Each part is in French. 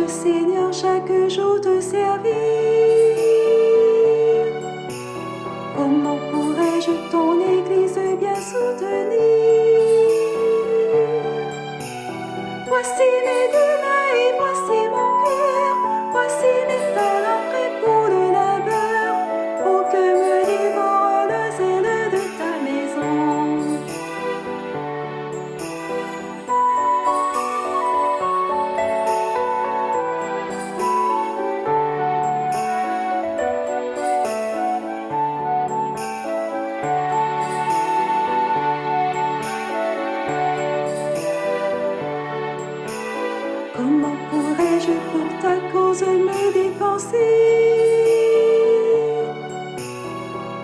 pourrais-je, Seigneur, chaque jour te servir? Comment pourrais-je ton Église bien soutenir? Voici mes deux mains et voici mon cœur, voici mes talents prêts pour le labeur. Oh, que me dévore le zèle de ta maison. Comment pourrais-je pour ta cause me dépenser?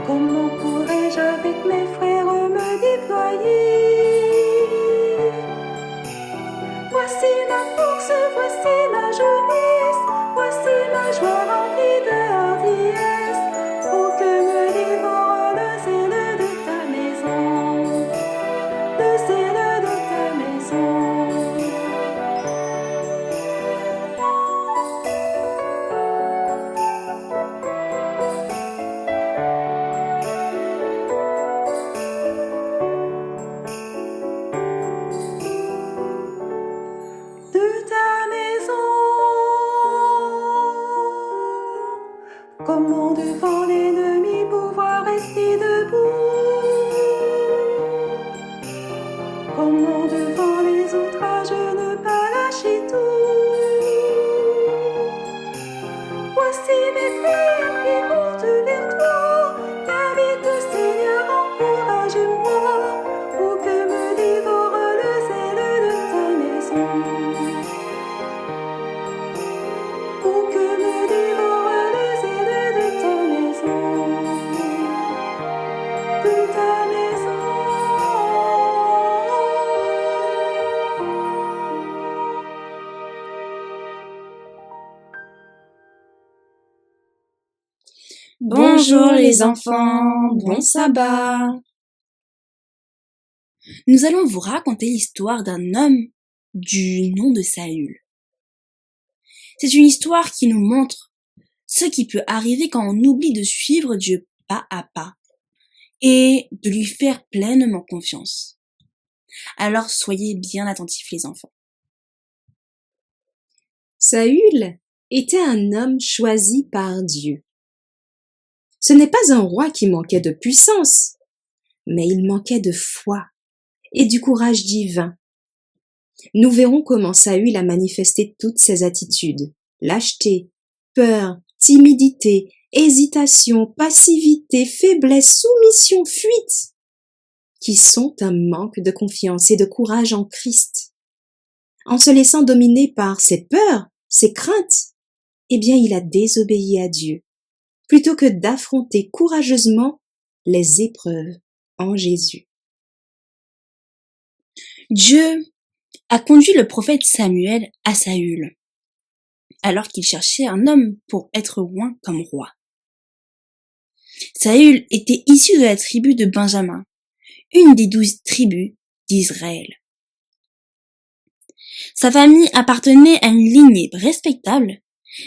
Comment pourrais-je avec mes frères me déployer? Voici ma force, voici ma jeunesse, voici ma joie remplie de hardiesse. Oh, que me dévore le zèle de ta maison, le zèle de ta maison. De ta maison. Comment devant l'ennemi pouvoir rester debout? Comment devant les outrages ne pas lâcher tout? Voici mes prières qui montent vers toi. T'invite, Seigneur, encourage-moi. Oh, que me dévore le zèle de ta maison. Oh, que me dévore le zèle de ta maison. De ta maison. Bonjour les enfants, bon sabbat. Nous allons vous raconter l'histoire d'un homme du nom de Saül. C'est une histoire qui nous montre ce qui peut arriver quand on oublie de suivre Dieu pas à pas et de lui faire pleinement confiance. Alors soyez bien attentifs les enfants. Saül était un homme choisi par Dieu. Ce n'est pas un roi qui manquait de puissance, mais il manquait de foi et du courage divin. Nous verrons comment Saül a manifesté toutes ses attitudes: lâcheté, peur, timidité, hésitation, passivité, faiblesse, soumission, fuite, qui sont un manque de confiance et de courage en Christ. En se laissant dominer par ses peurs, ses craintes, eh bien il a désobéi à Dieu, plutôt que d'affronter courageusement les épreuves en Jésus. Dieu a conduit le prophète Samuel à Saül, alors qu'il cherchait un homme pour être oint comme roi. Saül était issu de la tribu de Benjamin, une des 12 tribus d'Israël. Sa famille appartenait à une lignée respectable,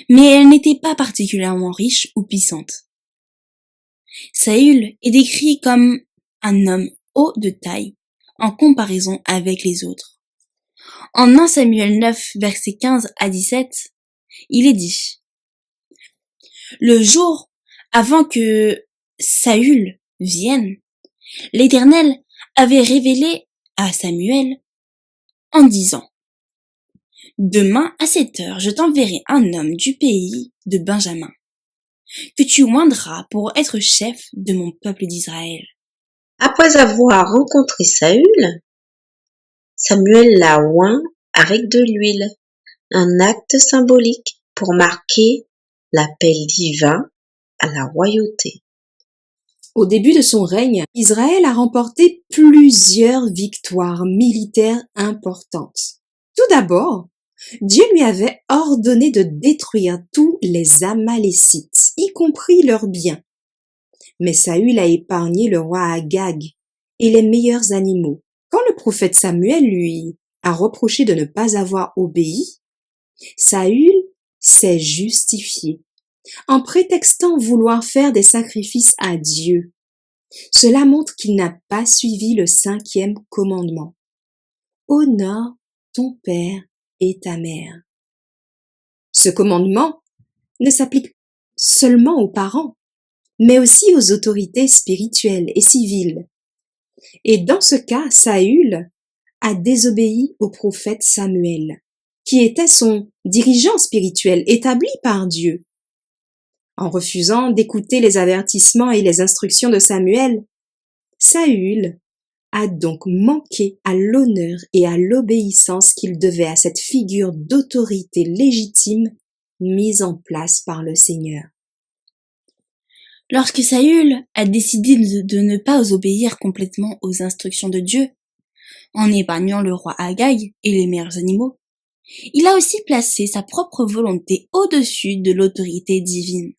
mais elle n'était pas particulièrement riche ou puissante. Saül est décrit comme un homme haut de taille en comparaison avec les autres. En 1 Samuel 9, versets 15 à 17, il est dit: le jour avant que Saül vienne, l'Éternel avait révélé à Samuel en disant: demain à 7 heures, je t'enverrai un homme du pays de Benjamin, que tu oindras pour être chef de mon peuple d'Israël. Après avoir rencontré Saül, Samuel l'a oint avec de l'huile, un acte symbolique pour marquer l'appel divin à la royauté. Au début de son règne, Israël a remporté plusieurs victoires militaires importantes. Tout d'abord, Dieu lui avait ordonné de détruire tous les Amalécites, y compris leurs biens. Mais Saül a épargné le roi Agag et les meilleurs animaux. Quand le prophète Samuel lui a reproché de ne pas avoir obéi, Saül s'est justifié en prétextant vouloir faire des sacrifices à Dieu. Cela montre qu'il n'a pas suivi le 5e commandement. Honore ton père et ta mère. Ce commandement ne s'applique seulement aux parents, mais aussi aux autorités spirituelles et civiles. Et dans ce cas, Saül a désobéi au prophète Samuel, qui était son dirigeant spirituel établi par Dieu. En refusant d'écouter les avertissements et les instructions de Samuel, Saül a donc manqué à l'honneur et à l'obéissance qu'il devait à cette figure d'autorité légitime mise en place par le Seigneur. Lorsque Saül a décidé de ne pas obéir complètement aux instructions de Dieu, en épargnant le roi Agag et les meilleurs animaux, il a aussi placé sa propre volonté au-dessus de l'autorité divine.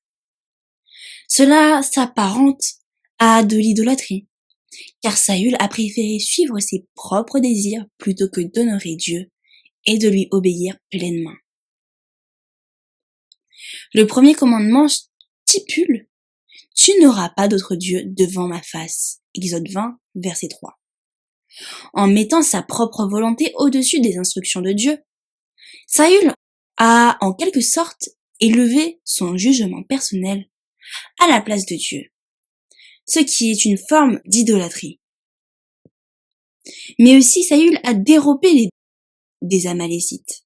Cela s'apparente à de l'idolâtrie, car Saül a préféré suivre ses propres désirs plutôt que d'honorer Dieu et de lui obéir pleinement. Le premier commandement stipule « Tu n'auras pas d'autre Dieu devant ma face » Exode 20, verset 3. En mettant sa propre volonté au-dessus des instructions de Dieu, Saül a en quelque sorte élevé son jugement personnel à la place de Dieu, ce qui est une forme d'idolâtrie. Mais aussi Saül a dérobé des Amalécites.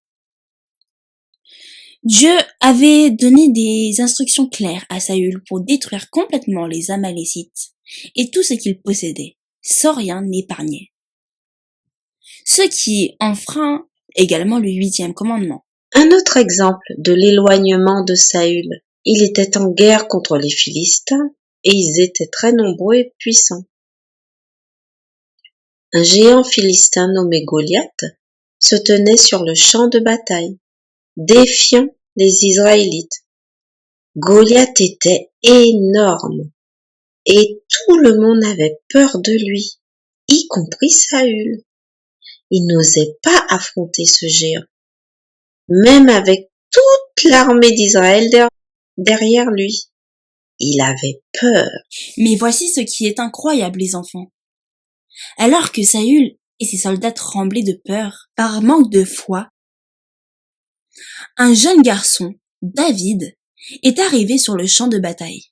Dieu avait donné des instructions claires à Saül pour détruire complètement les Amalécites et tout ce qu'ils possédaient, sans rien épargner. Ce qui enfreint également le 8e commandement. Un autre exemple de l'éloignement de Saül. Il était en guerre contre les Philistins et ils étaient très nombreux et puissants. Un géant philistin nommé Goliath se tenait sur le champ de bataille, défiant les Israélites. Goliath était énorme et tout le monde avait peur de lui, y compris Saül. Il n'osait pas affronter ce géant, même avec toute l'armée d'Israël derrière lui. Il avait peur. Mais voici ce qui est incroyable, les enfants. Alors que Saül et ses soldats tremblaient de peur par manque de foi, un jeune garçon, David, est arrivé sur le champ de bataille.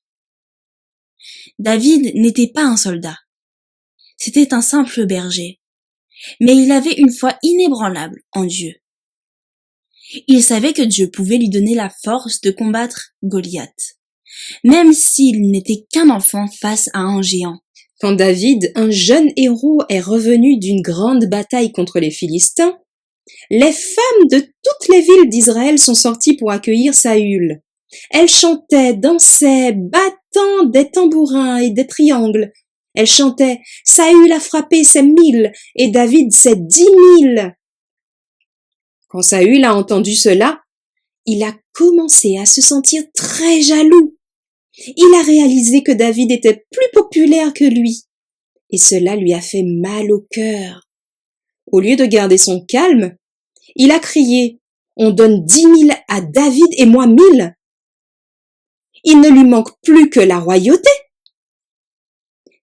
David n'était pas un soldat. C'était un simple berger. Mais il avait une foi inébranlable en Dieu. Il savait que Dieu pouvait lui donner la force de combattre Goliath, même s'il n'était qu'un enfant face à un géant. Quand David, un jeune héros, est revenu d'une grande bataille contre les Philistins, les femmes de toutes les villes d'Israël sont sorties pour accueillir Saül. Elles chantaient, dansaient, battant des tambourins et des triangles. Elles chantaient « Saül a frappé ses 1000 et David ses 10 000 ». Quand Saül a entendu cela, il a commencé à se sentir très jaloux. Il a réalisé que David était plus populaire que lui, et cela lui a fait mal au cœur. Au lieu de garder son calme, il a crié « On donne 10 000 à David et moi 1000 ». Il ne lui manque plus que la royauté.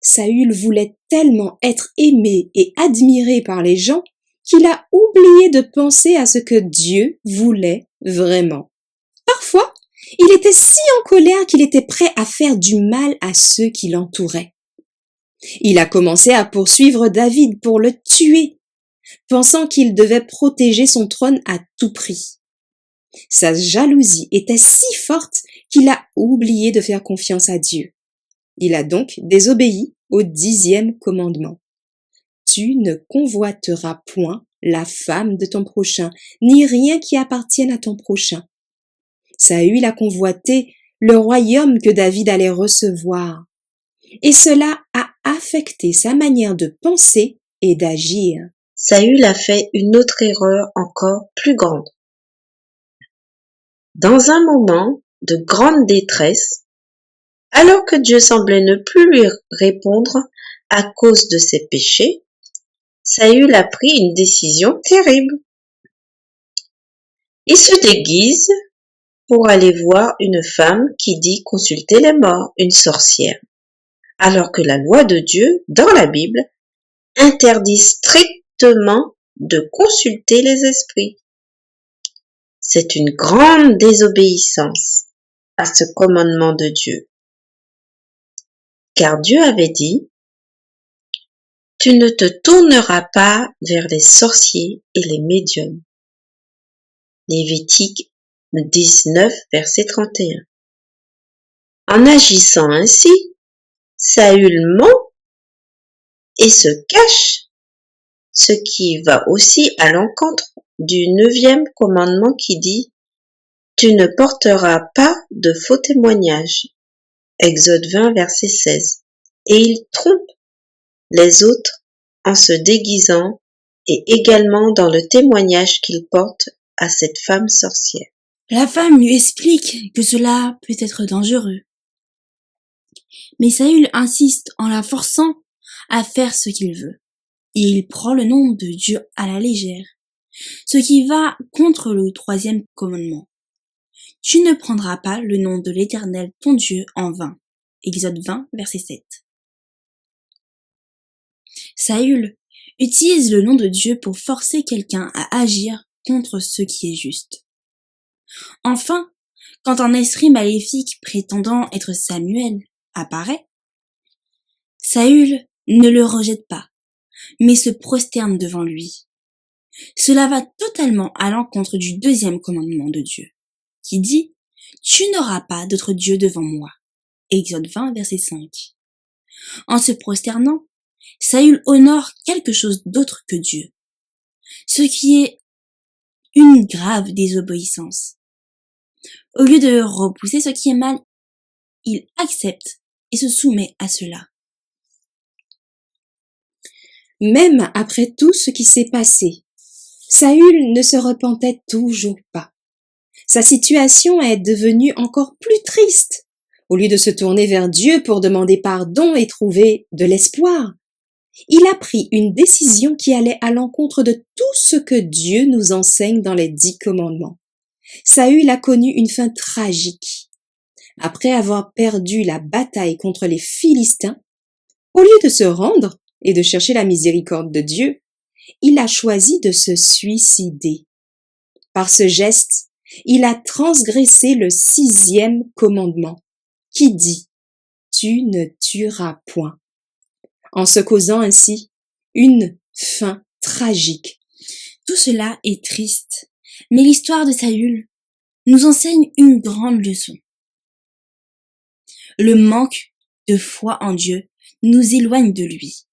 Saül voulait tellement être aimé et admiré par les gens qu'il a oublié de penser à ce que Dieu voulait vraiment. Parfois, il était si en colère qu'il était prêt à faire du mal à ceux qui l'entouraient. Il a commencé à poursuivre David pour le tuer, pensant qu'il devait protéger son trône à tout prix. Sa jalousie était si forte qu'il a oublié de faire confiance à Dieu. Il a donc désobéi au 10e commandement. Tu ne convoiteras point la femme de ton prochain, ni rien qui appartienne à ton prochain. Saül a convoité le royaume que David allait recevoir, et cela a affecté sa manière de penser et d'agir. Saül a fait une autre erreur encore plus grande. Dans un moment de grande détresse, alors que Dieu semblait ne plus lui répondre à cause de ses péchés, Saül a pris une décision terrible. Il se déguise pour aller voir une femme qui dit consulter les morts, une sorcière, alors que la loi de Dieu, dans la Bible, interdit strictement de consulter les esprits. C'est une grande désobéissance à ce commandement de Dieu. Car Dieu avait dit, « Tu ne te tourneras pas vers les sorciers et les médiums. » Lévitique 19, verset 31. En agissant ainsi, Saül ment et se cache, ce qui va aussi à l'encontre du 9e commandement qui dit « Tu ne porteras pas de faux témoignages » Exode 20, verset 16. Et il trompe les autres en se déguisant et également dans le témoignage qu'il porte à cette femme sorcière. La femme lui explique que cela peut être dangereux. Mais Saül insiste en la forçant à faire ce qu'il veut. Et il prend le nom de Dieu à la légère, ce qui va contre le 3e commandement. Tu ne prendras pas le nom de l'Éternel ton Dieu en vain. Exode 20, verset 7. Saül utilise le nom de Dieu pour forcer quelqu'un à agir contre ce qui est juste. Enfin, quand un esprit maléfique prétendant être Samuel apparaît, Saül ne le rejette pas, mais se prosterne devant lui. Cela va totalement à l'encontre du 2e commandement de Dieu, qui dit « Tu n'auras pas d'autre Dieu devant moi ». Exode 20, verset 5. En se prosternant, Saül honore quelque chose d'autre que Dieu, ce qui est une grave désobéissance. Au lieu de repousser ce qui est mal, il accepte et se soumet à cela. Même après tout ce qui s'est passé, Saül ne se repentait toujours pas. Sa situation est devenue encore plus triste. Au lieu de se tourner vers Dieu pour demander pardon et trouver de l'espoir, il a pris une décision qui allait à l'encontre de tout ce que Dieu nous enseigne dans les 10 commandements. Saül a connu une fin tragique. Après avoir perdu la bataille contre les Philistins, au lieu de se rendre et de chercher la miséricorde de Dieu, il a choisi de se suicider. Par ce geste, il a transgressé le 6e commandement, qui dit « Tu ne tueras point », en se causant ainsi une fin tragique. Tout cela est triste, mais l'histoire de Saül nous enseigne une grande leçon. Le manque de foi en Dieu nous éloigne de lui.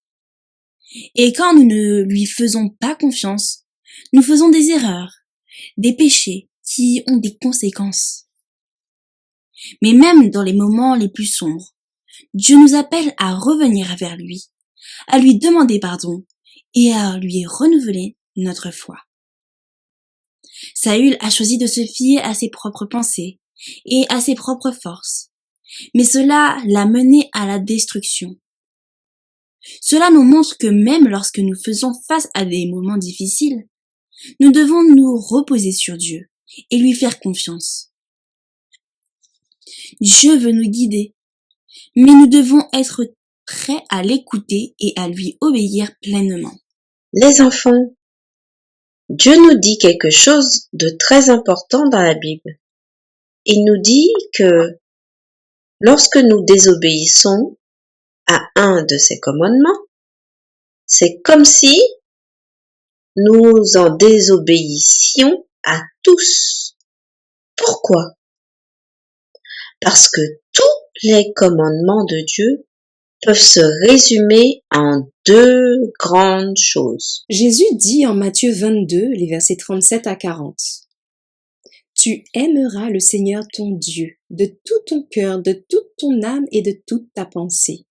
Et quand nous ne lui faisons pas confiance, nous faisons des erreurs, des péchés qui ont des conséquences. Mais même dans les moments les plus sombres, Dieu nous appelle à revenir vers lui, à lui demander pardon et à lui renouveler notre foi. Saül a choisi de se fier à ses propres pensées et à ses propres forces, mais cela l'a mené à la destruction. Cela nous montre que même lorsque nous faisons face à des moments difficiles, nous devons nous reposer sur Dieu et lui faire confiance. Dieu veut nous guider, mais nous devons être prêts à l'écouter et à lui obéir pleinement. Les enfants, Dieu nous dit quelque chose de très important dans la Bible. Il nous dit que lorsque nous désobéissons à un de ses commandements, c'est comme si nous en désobéissions à tous. Pourquoi? Parce que tous les commandements de Dieu peuvent se résumer en 2 grandes choses. Jésus dit en Matthieu 22, les versets 37 à 40. Tu aimeras le Seigneur ton Dieu de tout ton cœur, de toute ton âme et de toute ta pensée.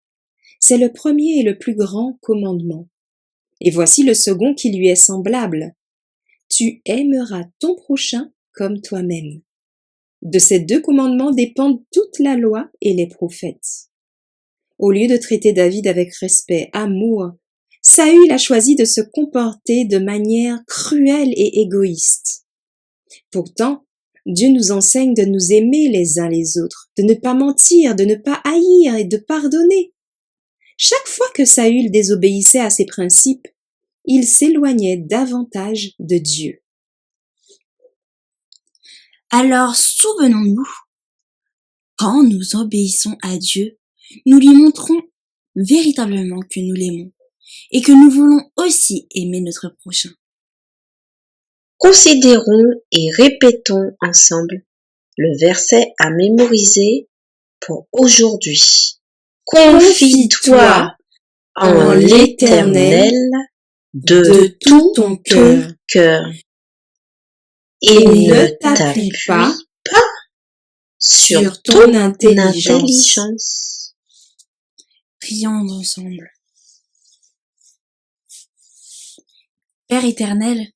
C'est le premier et le plus grand commandement. Et voici le second qui lui est semblable. Tu aimeras ton prochain comme toi-même. De ces 2 commandements dépendent toute la loi et les prophètes. Au lieu de traiter David avec respect, amour, Saül a choisi de se comporter de manière cruelle et égoïste. Pourtant, Dieu nous enseigne de nous aimer les uns les autres, de ne pas mentir, de ne pas haïr et de pardonner. Chaque fois que Saül désobéissait à ces principes, il s'éloignait davantage de Dieu. Alors souvenons-nous, quand nous obéissons à Dieu, nous lui montrons véritablement que nous l'aimons et que nous voulons aussi aimer notre prochain. Considérons et répétons ensemble le verset à mémoriser pour aujourd'hui. Confie-toi en l'Éternel de tout ton cœur et ne t'appuie pas sur ton intelligence. Prions ensemble. Père éternel,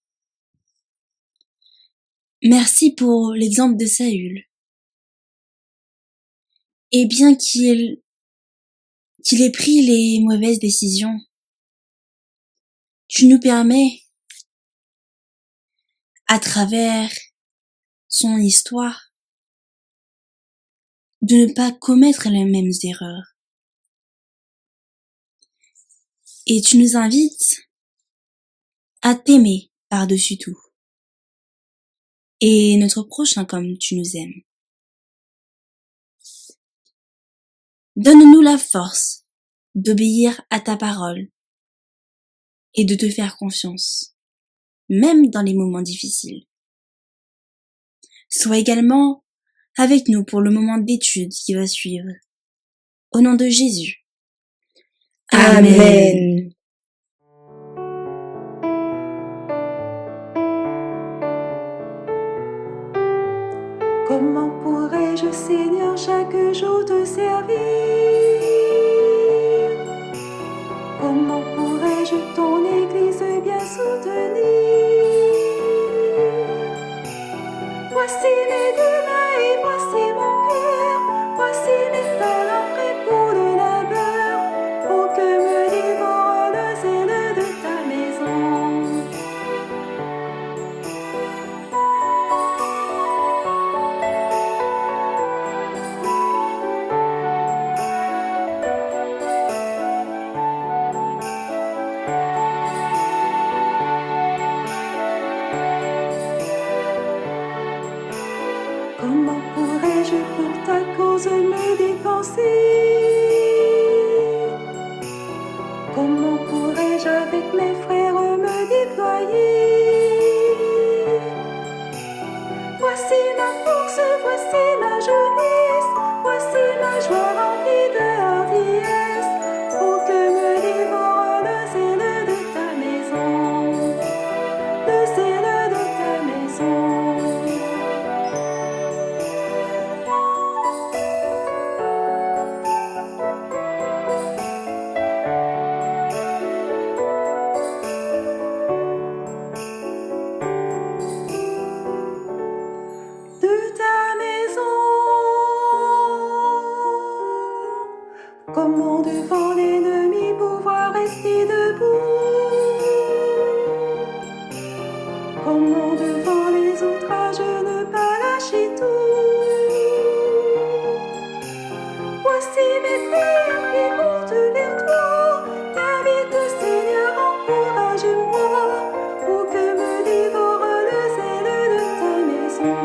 merci pour l'exemple de Saül. Et bien qu'il ait pris les mauvaises décisions, tu nous permets, à travers son histoire, de ne pas commettre les mêmes erreurs. Et tu nous invites à t'aimer par-dessus tout. Et notre prochain comme tu nous aimes. Donne-nous la force d'obéir à ta parole et de te faire confiance, même dans les moments difficiles. Sois également avec nous pour le moment d'étude qui va suivre. Au nom de Jésus. Amen. Comment pourrais-je, Seigneur, chaque jour te servir? Comment pourrais-je ton Église bien soutenir? Voici mes deux mains et voici mon cœur. Voici mes talents prêts pour le labeur. Oh, que me dévore le zèle de ta maison. Comment pourrais-je pour ta cause me dépenser? Comment pourrais-je avec mes frères me déployer? Voici ma force, voici ma jeunesse, voici ma joie remplie de hardiesse. Oh, que me dévore le zèle de ta maison, le zèle de ta maison. De ta maison, comment devant l'ennemi pouvoir rester debout? Comment devant les outrages ne pas lâcher tout? Voici mes prières qui montent vers toi. T'invite, Seigneur, encourage-moi, pour que me dévore le zèle de ta maison.